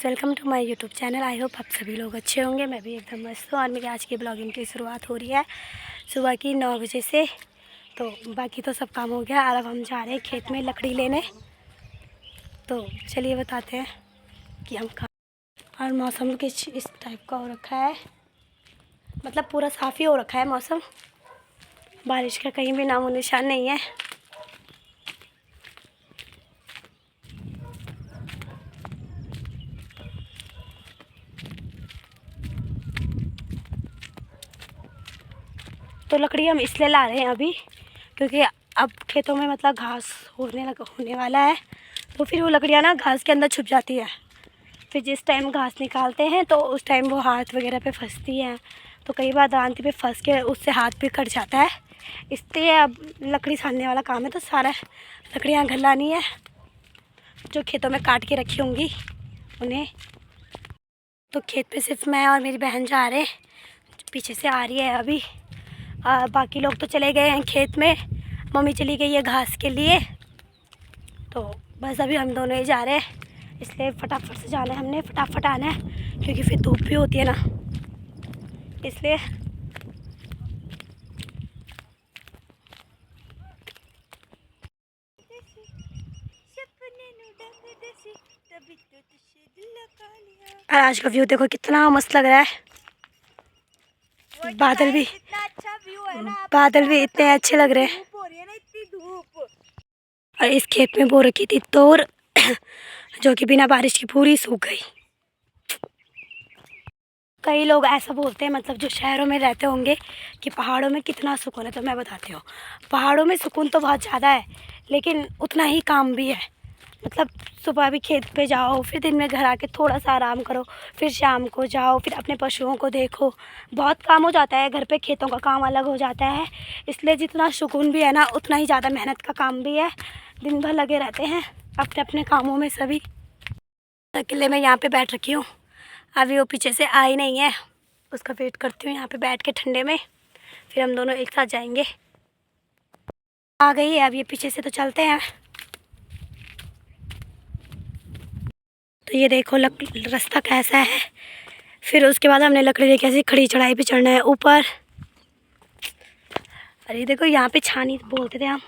Welcome to my YouTube channel. I hope आप सभी लोग अच्छे होंगे। मैं भी एकदम मस्त हूँ और मेरी आज की ब्लॉगिंग की शुरुआत हो रही है सुबह की 9 बजे से। तो बाकी तो सब काम हो गया और अब हम जा रहे हैं खेत में लकड़ी लेने। तो चलिए बताते हैं कि हम कहाँ। और मौसम कुछ इस टाइप का हो रखा है, मतलब पूरा साफ़ ही हो रखा है मौसम, बारिश का कहीं भी नामो निशान नहीं है। तो लकड़ी हम इसलिए ला रहे हैं अभी क्योंकि अब खेतों में मतलब घास होने वाला है, तो फिर वो लकड़ियाँ ना घास के अंदर छुप जाती है। फिर जिस टाइम घास निकालते हैं तो उस टाइम वो हाथ वगैरह पे फंसती हैं, तो कई बार दांती पे फंस के उससे हाथ भी कट जाता है। इसलिए अब लकड़ी सानने वाला काम है, तो सारा लकड़ियाँ घर लानी है जो खेतों में काट के रखी होंगी उन्हें। तो खेत पे सिर्फ मैं और मेरी बहन जा रहे हैं, पीछे से आ रही है अभी। बाकी लोग तो चले गए हैं खेत में, मम्मी चली गई है घास के लिए। तो बस अभी हम दोनों ही जा रहे हैं, इसलिए फटाफट से जाना है हमने, फटाफट आना है क्योंकि फिर धूप भी होती है ना, इसलिए। और आज का व्यू देखो कितना मस्त लग रहा है। बादल भी इतने अच्छे लग रहे हैं। और इस खेत में बो रखी थी तोर जो कि बिना बारिश की पूरी सूख गई। कई लोग ऐसा बोलते हैं, मतलब जो शहरों में रहते होंगे, कि पहाड़ों में कितना सुकून है। तो मैं बताती हूँ, पहाड़ों में सुकून तो बहुत ज़्यादा है, लेकिन उतना ही काम भी है। मतलब सुबह भी खेत पे जाओ, फिर दिन में घर आके थोड़ा सा आराम करो, फिर शाम को जाओ, फिर अपने पशुओं को देखो, बहुत काम हो जाता है। घर पे खेतों का काम अलग हो जाता है, इसलिए जितना सुकून भी है ना, उतना ही ज़्यादा मेहनत का काम भी है। दिन भर लगे रहते हैं अपने अपने कामों में सभी। अकेले मैं यहाँ पे बैठ रखी हूँ, अभी वो पीछे से आई नहीं है, उसका वेट करती हूँ यहाँ पे बैठ के ठंडे में, फिर हम दोनों एक साथ जाएंगे। आ गई है अब ये पीछे से, तो चलते हैं। तो ये देखो रास्ता कैसा है। फिर उसके बाद हमने लकड़ी लेके ऐसी खड़ी चढ़ाई पे चढ़ना है ऊपर। अरे देखो यहाँ पे छानी बोलते थे हम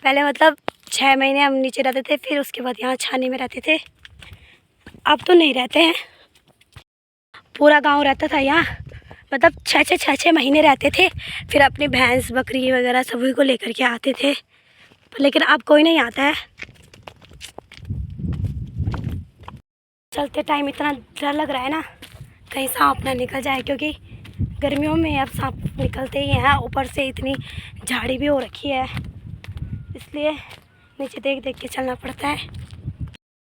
पहले, मतलब 6 महीने हम नीचे रहते थे, फिर उसके बाद यहाँ छानी में रहते थे। अब तो नहीं रहते हैं, पूरा गांव रहता था यहाँ, मतलब 6 महीने रहते थे। फिर अपनी भैंस बकरी वगैरह सभी को लेकर के आते थे, लेकिन अब कोई नहीं आता है। चलते टाइम इतना डर लग रहा है ना, कहीं सांप ना निकल जाए, क्योंकि गर्मियों में अब सांप निकलते ही हैं। ऊपर से इतनी झाड़ी भी हो रखी है, इसलिए नीचे देख देख के चलना पड़ता है।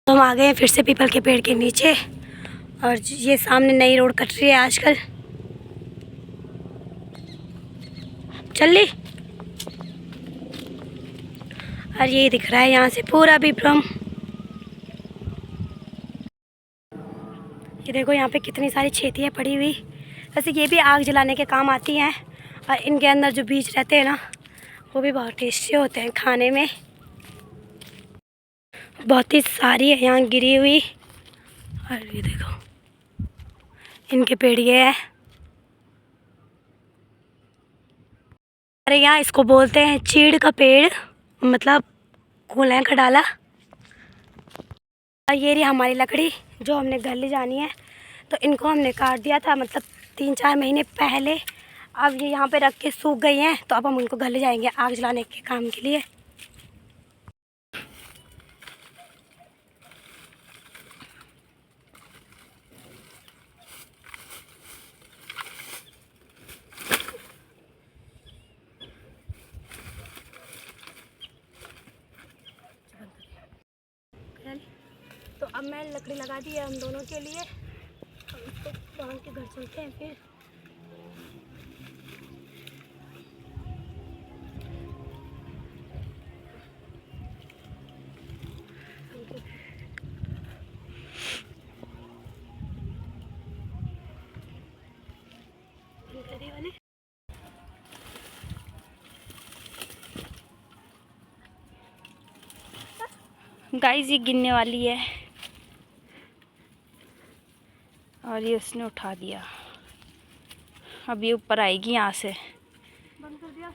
तो हम आ गए हैं फिर से पीपल के पेड़ के नीचे, और ये सामने नई रोड कट रही है आजकल। चल ली। और ये दिख रहा है यहाँ से पूरा विक्रम। ये देखो यहाँ पे कितनी सारी छेतियाँ पड़ी हुई। वैसे ये भी आग जलाने के काम आती हैं, और इनके अंदर जो बीज रहते हैं ना, वो भी बहुत टेस्टी होते हैं खाने में। बहुत ही सारी है यहाँ गिरी हुई। और ये देखो इनके पेड़ ये है। अरे यहाँ इसको बोलते हैं चीड़ का पेड़, मतलब कूलें का डाला। और ये रही हमारी लकड़ी जो हमने घर ले जानी है। तो इनको हमने काट दिया था, मतलब 3-4 महीने पहले। अब ये यहाँ पे रख के सूख गई हैं, तो अब हम उनको घर ले जाएंगे आग जलाने के काम के लिए। तो अब मैं लकड़ी लगा दी है हम दोनों के लिए, हम इसको बांध के घर चलते हैं फिर। गाइस ये गिरने वाली है। और ये उसने उठा दिया। अब ये ऊपर आएगी यहाँ से। बंद कर दिया।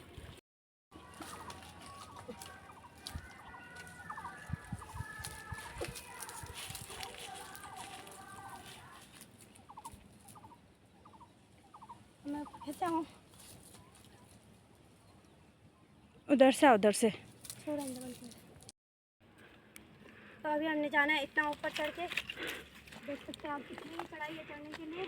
मैं कैसे आऊँ? उधर से, उधर से। तो अभी हमने जाना है इतना ऊपर चढ़ के, देख सकते हैं आप कितनी चढ़ाई है चढ़ने के लिए।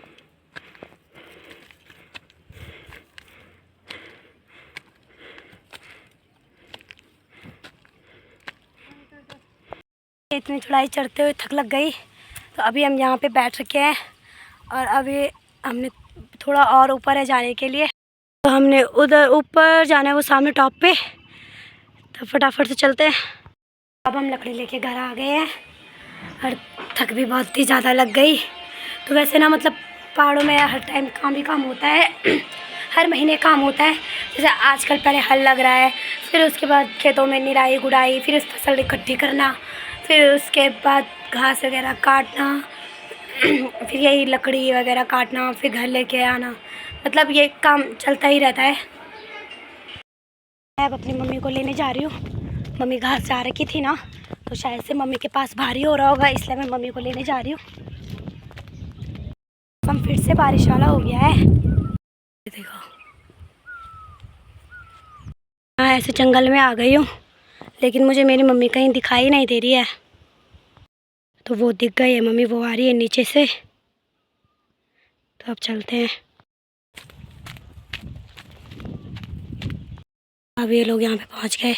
इतनी चढ़ाई चढ़ते हुए थक लग गई, तो अभी हम यहाँ पे बैठ रखे हैं और अभी हमने थोड़ा और ऊपर है जाने के लिए। तो हमने उधर ऊपर जाना है, वो सामने टॉप पे, तो फटाफट से चलते हैं। अब हम लकड़ी लेके घर आ गए हैं और थक भी बहुत ही ज़्यादा लग गई। तो वैसे ना मतलब पहाड़ों में हर टाइम काम ही काम होता है हर महीने काम होता है। जैसे आजकल पहले हल लग रहा है, फिर उसके बाद खेतों में निराई गुड़ाई, फिर उस फसल इकट्ठी करना, फिर उसके बाद घास वगैरह काटना फिर यही लकड़ी वगैरह काटना, फिर घर लेके आना, मतलब ये काम चलता ही रहता है। मैं अब अपनी मम्मी को लेने जा रही हूँ। मम्मी घास जा रखी थी ना, तो शायद से मम्मी के पास भारी हो रहा होगा, इसलिए मैं मम्मी को लेने जा रही हूँ। हम फिर से बारिश वाला हो गया है, देखो। हाँ, ऐसे जंगल में आ गई हूँ, लेकिन मुझे मेरी मम्मी कहीं दिखाई नहीं दे रही है। तो वो दिख गई है मम्मी, वो आ रही है नीचे से। तो अब चलते हैं। अब ये लोग यहाँ पे पहुँच गए।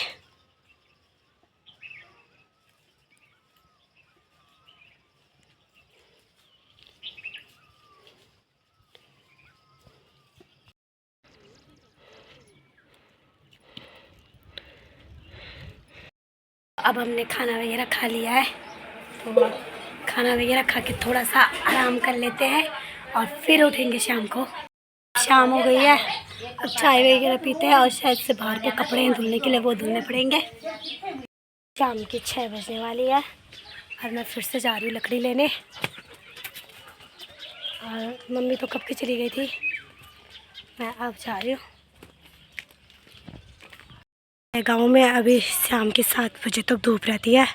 अब हमने खाना वगैरह खा लिया है, तो खाना वगैरह खा के थोड़ा सा आराम कर लेते हैं और फिर उठेंगे शाम को। शाम हो गई है, अब चाय वगैरह पीते हैं और शायद से बाहर के कपड़े हैं धुलने के लिए, वो धुलने पड़ेंगे। शाम की 6 बजने वाली है और मैं फिर से जा रही हूँ लकड़ी लेने। और मम्मी तो कब की चली गई थी, मैं अब जा रही हूँ। गाँव में अभी शाम के 7 बजे तक धूप रहती है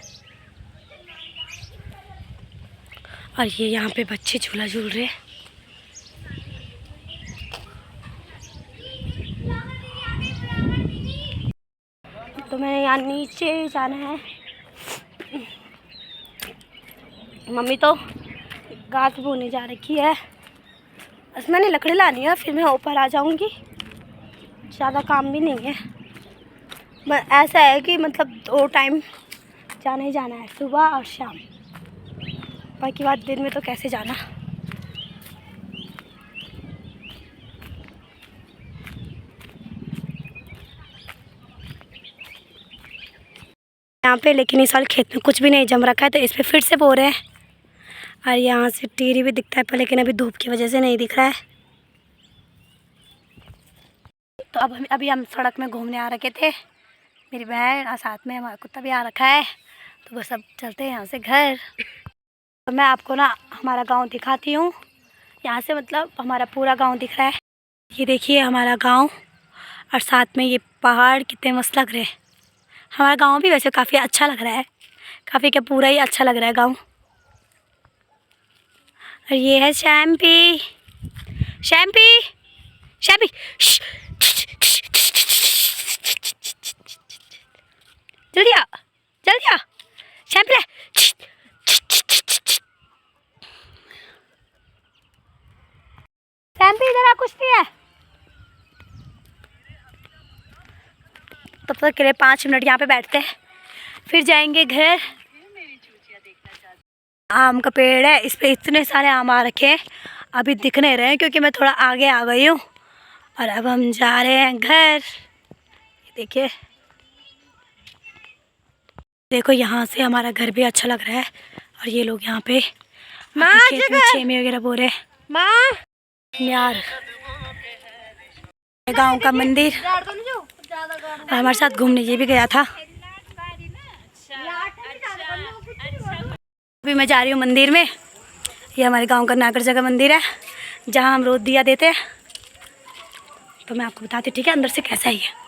और ये यहाँ पे बच्चे झूला झूल रहे हैं। तो मैं यहाँ नीचे जाना है। मम्मी तो घास बोने जा रखी है, बस मैंने लकड़ी लानी है, फिर मैं ऊपर आ जाऊँगी। ज़्यादा काम भी नहीं है, बस ऐसा है कि मतलब 2 टाइम जाना ही जाना है, सुबह और शाम। बाकी बात दिन में तो कैसे जाना। यहाँ पे लेकिन इस साल खेत में कुछ भी नहीं जम रखा है, तो इस पे फिर से बो रहे हैं। और यहाँ से टीरी भी दिखता है पर लेकिन अभी धूप की वजह से नहीं दिख रहा है। तो अब अभी हम सड़क में घूमने आ रखे थे, मेरी बहन और साथ में हमारा कुत्ता भी आ रखा है। तो बस अब चलते हैं यहाँ से घर। तो मैं आपको ना हमारा गांव दिखाती हूँ। यहाँ से मतलब हमारा पूरा गांव दिख रहा है। ये देखिए हमारा गांव, और साथ में ये पहाड़ कितने मस्त लग रहे हैं। हमारा गांव भी वैसे काफ़ी अच्छा लग रहा है, काफ़ी क्या पूरा ही अच्छा लग रहा है गांव। और ये है शैम्पी। शैम्पी, शैम्पी, जल्दी आ, जल्दी आ, शैम्पी ले। शैम्पी इधर आ, कुछ नहीं है। तब तक के लिए 5 मिनट यहाँ पे बैठते हैं, फिर जाएंगे घर। आम का पेड़ है, इस पे इतने सारे आम आ रखे हैं, अभी दिख नहीं रहे हैं क्योंकि मैं थोड़ा आगे आ गई हूँ। और अब हम जा रहे हैं घर। देखिए, देखो यहाँ से हमारा घर भी अच्छा लग रहा है। और ये लोग यहाँ पे खेत में छेमी वगैरह बो रहे हैं। यार, गांव का मंदिर, और हमारे साथ घूमने ये भी गया था। अभी मैं जा रही हूँ मंदिर में। ये हमारे गांव का नागर जगह मंदिर है जहां हम रोज दिया देते हैं। तो मैं आपको बताती हूँ, ठीक है, अंदर से कैसा ही है।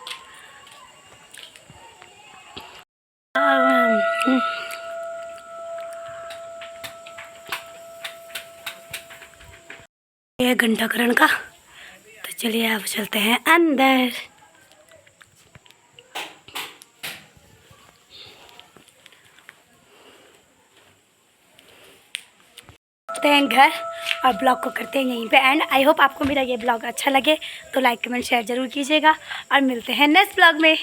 ये है घंटाकरण का। तो चलिए अब चलते हैं अंदर। हैं घर और ब्लॉग को करते हैं यहीं पे एंड। आई होप आपको मेरा ये ब्लॉग अच्छा लगे तो लाइक कमेंट शेयर ज़रूर कीजिएगा और मिलते हैं नेक्स्ट ब्लॉग में।